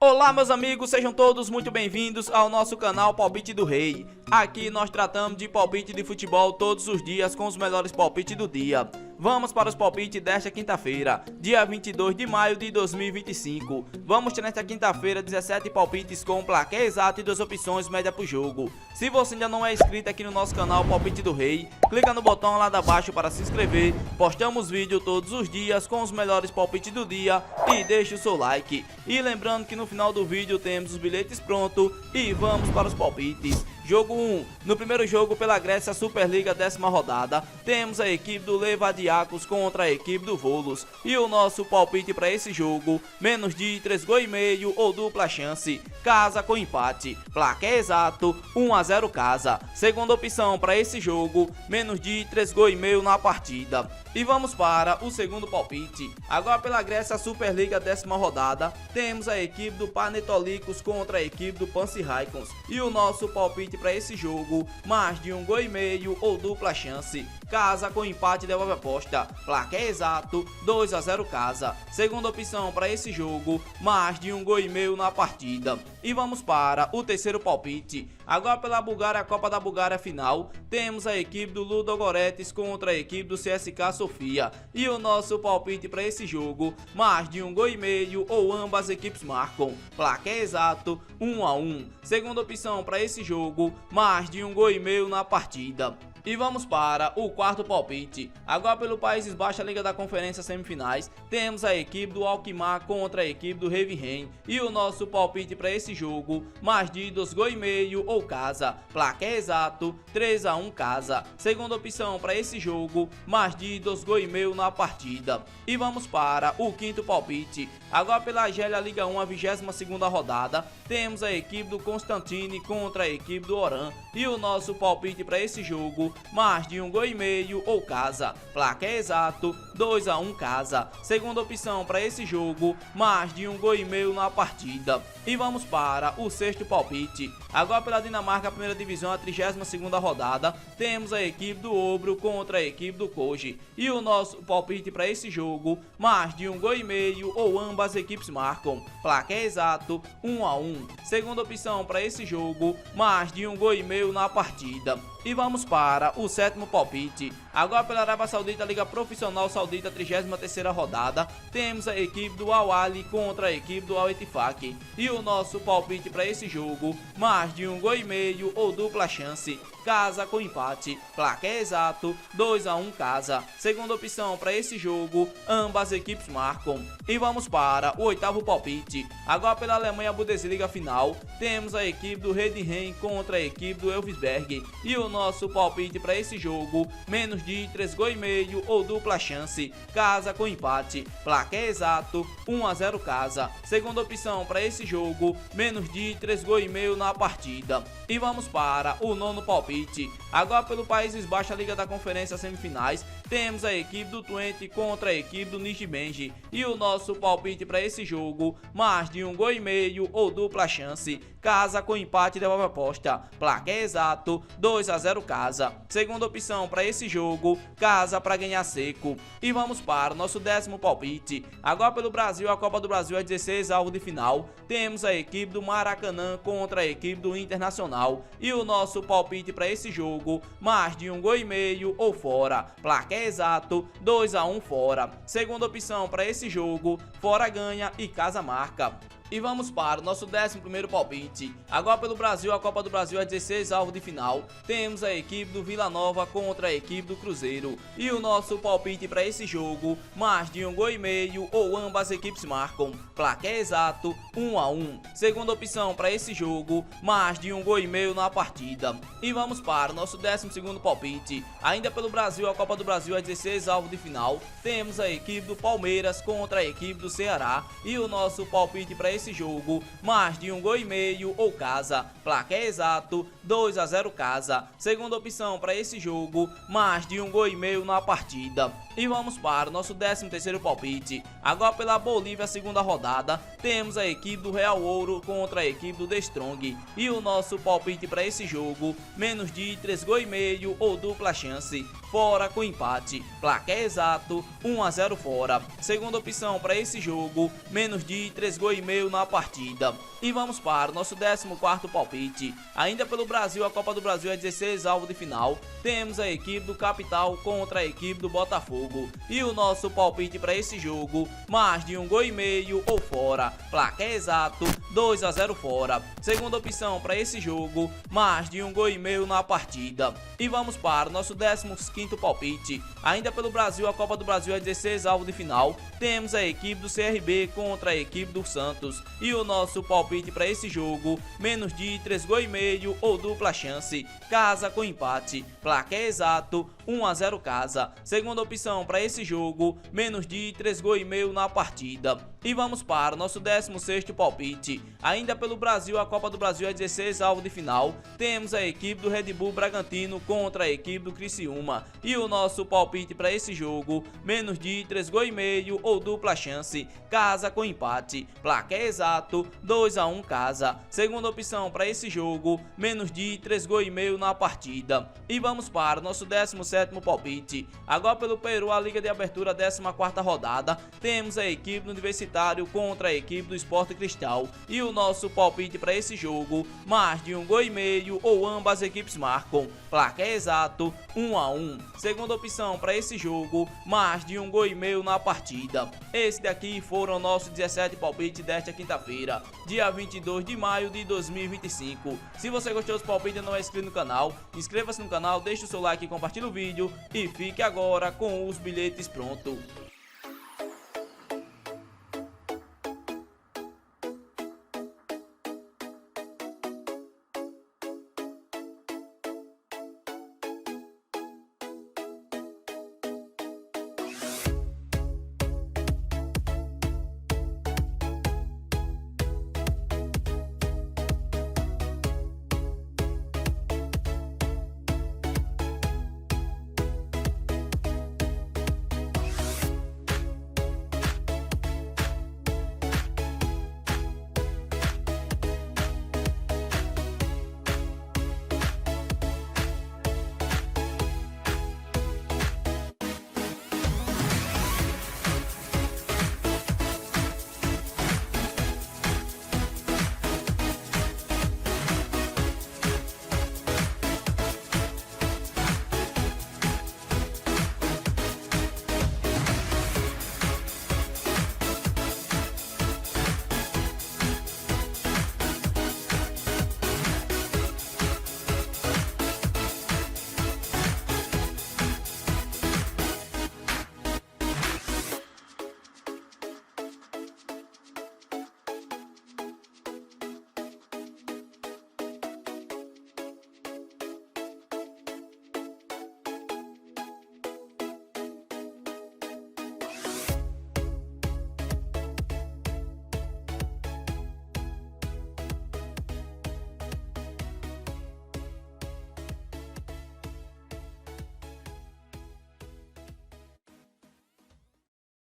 Olá meus amigos, sejam todos muito bem-vindos ao nosso canal Palpite do Rei. Aqui nós tratamos de palpite de futebol todos os dias com os melhores palpites do dia. Vamos para os palpites desta quinta-feira, dia 22 de maio de 2025. Vamos ter nesta quinta-feira 17 palpites com placar exato e 2 opções média por jogo. Se você ainda não é inscrito aqui no nosso canal Palpite do Rei, clica no botão lá de baixo para se inscrever. Postamos vídeo todos os dias com os melhores palpites do dia e deixe o seu like. E lembrando que no final do vídeo temos os bilhetes prontos e vamos para os palpites. Jogo 1. No primeiro jogo pela Grécia Superliga 10ª rodada, temos a equipe do Levadiakos contra a equipe do Volos. E o nosso palpite para esse jogo, menos de 3 gols e meio ou dupla chance, casa com empate. Placar exato, 1 a 0 casa. Segunda opção para esse jogo, menos de 3 gols e meio na partida. E vamos para o segundo palpite. Agora pela Grécia Superliga 10ª rodada, temos a equipe do Panetolikos contra a equipe do Panathinaikos. E o nosso palpite para esse jogo, mais de 1 gol e meio ou dupla chance, casa com empate devolve aposta. Placar exato, 2 a 0 casa. Segunda opção para esse jogo, mais de 1 gol e meio na partida. E vamos para o terceiro palpite. Agora pela Bulgária, a Copa da Bulgária final, temos a equipe do Ludogorets contra a equipe do CSKA Sofia. E o nosso palpite para esse jogo, mais de 1 gol e meio ou ambas as equipes marcam. Placar exato, 1 a 1. Segunda opção para esse jogo, mais de 1 gol e meio na partida. E vamos para o quarto palpite. Agora pelo Países Baixos, a Liga da Conferência semifinais, temos a equipe do Alkmaar contra a equipe do Heerenveen. E o nosso palpite para esse jogo, mais de 2 gols e meio ou casa. Placar exato, 3 a 1 casa. Segunda opção para esse jogo, mais de 2 gols e meio na partida. E vamos para o quinto palpite. Agora pela Argélia Liga 1, a 22ª rodada, temos a equipe do Constantine contra a equipe do Oran. E o nosso palpite para esse jogo, mais de 1 gol e meio ou casa. Placar exato, 2 a 1 casa. Segunda opção para esse jogo, mais de 1 gol e meio na partida. E vamos para o sexto palpite. Agora pela Dinamarca, primeira divisão, a 32ª rodada, temos a equipe do Obro contra a equipe do Koji. E o nosso palpite para esse jogo, mais de 1 gol e meio ou ambas as equipes marcam. Placar exato, 1 a 1. Segunda opção para esse jogo, mais de 1 gol e meio na partida. E vamos para o sétimo palpite. Agora pela Arábia Saudita, Liga Profissional Saudita, 33ª rodada, temos a equipe do Al Ahly contra a equipe do Al Ettifaq. E o nosso palpite para esse jogo, mais de 1 gol e meio ou dupla chance, casa com empate. Placar exato, 2 a 1 casa. Segunda opção para esse jogo, ambas as equipes marcam. E vamos para o oitavo palpite. Agora pela Alemanha Bundesliga final, temos a equipe do Heidenheim contra a equipe do Elversberg. E o nosso palpite para esse jogo, menos de 3 gols e meio ou dupla chance, casa com empate. Placar exato, 1 a 0 casa. Segunda opção para esse jogo, menos de 3 gols e meio na partida. E vamos para o nono palpite. Agora pelo Países Baixos, a Liga da Conferência semifinais, temos a equipe do Twente contra a equipe do Nijmegen. E o nosso palpite para esse jogo, mais de 1 gol e meio ou dupla chance, casa com empate devolve aposta. Placar exato, 2 a 0 casa. Segunda opção para esse jogo, casa para ganhar seco. E vamos para o nosso décimo palpite. Agora pelo Brasil, a Copa do Brasil, às 16 avos de final, temos a equipe do Maracanã contra a equipe do Internacional. E o nosso palpite para esse jogo, mais de 1 gol e meio ou fora. Placar exato, 2 a 1 fora. Segunda opção para esse jogo, fora ganha e casa marca. E vamos para o nosso 11º palpite. Agora pelo Brasil, a Copa do Brasil, às 16 avos de final, temos a equipe do Vila Nova contra a equipe do Cruzeiro. E o nosso palpite para esse jogo, mais de 1 gol e meio ou ambas as equipes marcam. Placar exato, 1 a 1. Segunda opção para esse jogo, mais de 1 gol e meio na partida. E vamos para o nosso 12º palpite. Ainda pelo Brasil, a Copa do Brasil, às 16 avos de final, temos a equipe do Palmeiras contra a equipe do Ceará. E o nosso palpite para esse jogo, mais de 1 gol e meio ou casa. Placar exato, 2 a 0 casa. Segunda opção para esse jogo, mais de 1 gol e meio na partida. E vamos para o nosso 13º palpite. Agora pela Bolívia, segunda rodada, temos a equipe do Real Ouro contra a equipe do The Strong. E o nosso palpite para esse jogo, menos de 3 gol e meio ou dupla chance, fora com empate, placar exato 1 a 0 fora. Segunda opção para esse jogo, menos de 3,5 gols na partida. E vamos para o nosso 14º palpite. Ainda pelo Brasil, a Copa do Brasil é 16 avos de final. Temos a equipe do Capital contra a equipe do Botafogo. E o nosso palpite para esse jogo, mais de 1,5 gols ou fora, placar exato 2 a 0 fora. Segunda opção para esse jogo, mais de 1,5 gols na partida. E vamos para o nosso 15º palpite. Ainda pelo Brasil, a Copa do Brasil é 16 avos de final. Temos a equipe do CRB contra a equipe do Santos. E o nosso palpite para esse jogo, menos de 3,5 gols ou dupla chance, casa com empate, placar exato 1 a 0 casa. Segunda opção para esse jogo, menos de 3,5 gols na partida. E vamos para o nosso 16º palpite. Ainda pelo Brasil, a Copa do Brasil é 16 avos de final. Temos a equipe do Red Bull Bragantino contra a equipe do Criciúma. E o nosso palpite para esse jogo, menos de 3,5 gols ou dupla chance, casa com empate, placar exato 2 a 1 casa. Segunda opção para esse jogo, menos de 3,5 gols na partida. E vamos para o nosso 17º palpite. Agora pelo Peru, a Liga de Abertura 14ª rodada, temos a equipe do Universitário contra a equipe do Sport Cristal. E o nosso palpite para esse jogo, mais de 1,5 gols ou ambas as equipes marcam, placar exato 1 a 1. Segunda opção para esse jogo, mais de 1,5 gols na partida. Esse daqui foram nossos 17 palpites desta quinta-feira, dia 22 de maio de 2025. Se você gostou dos palpites e não é inscrito no canal, inscreva-se no canal, deixe o seu like e compartilhe o vídeo. E fique agora com os bilhetes prontos.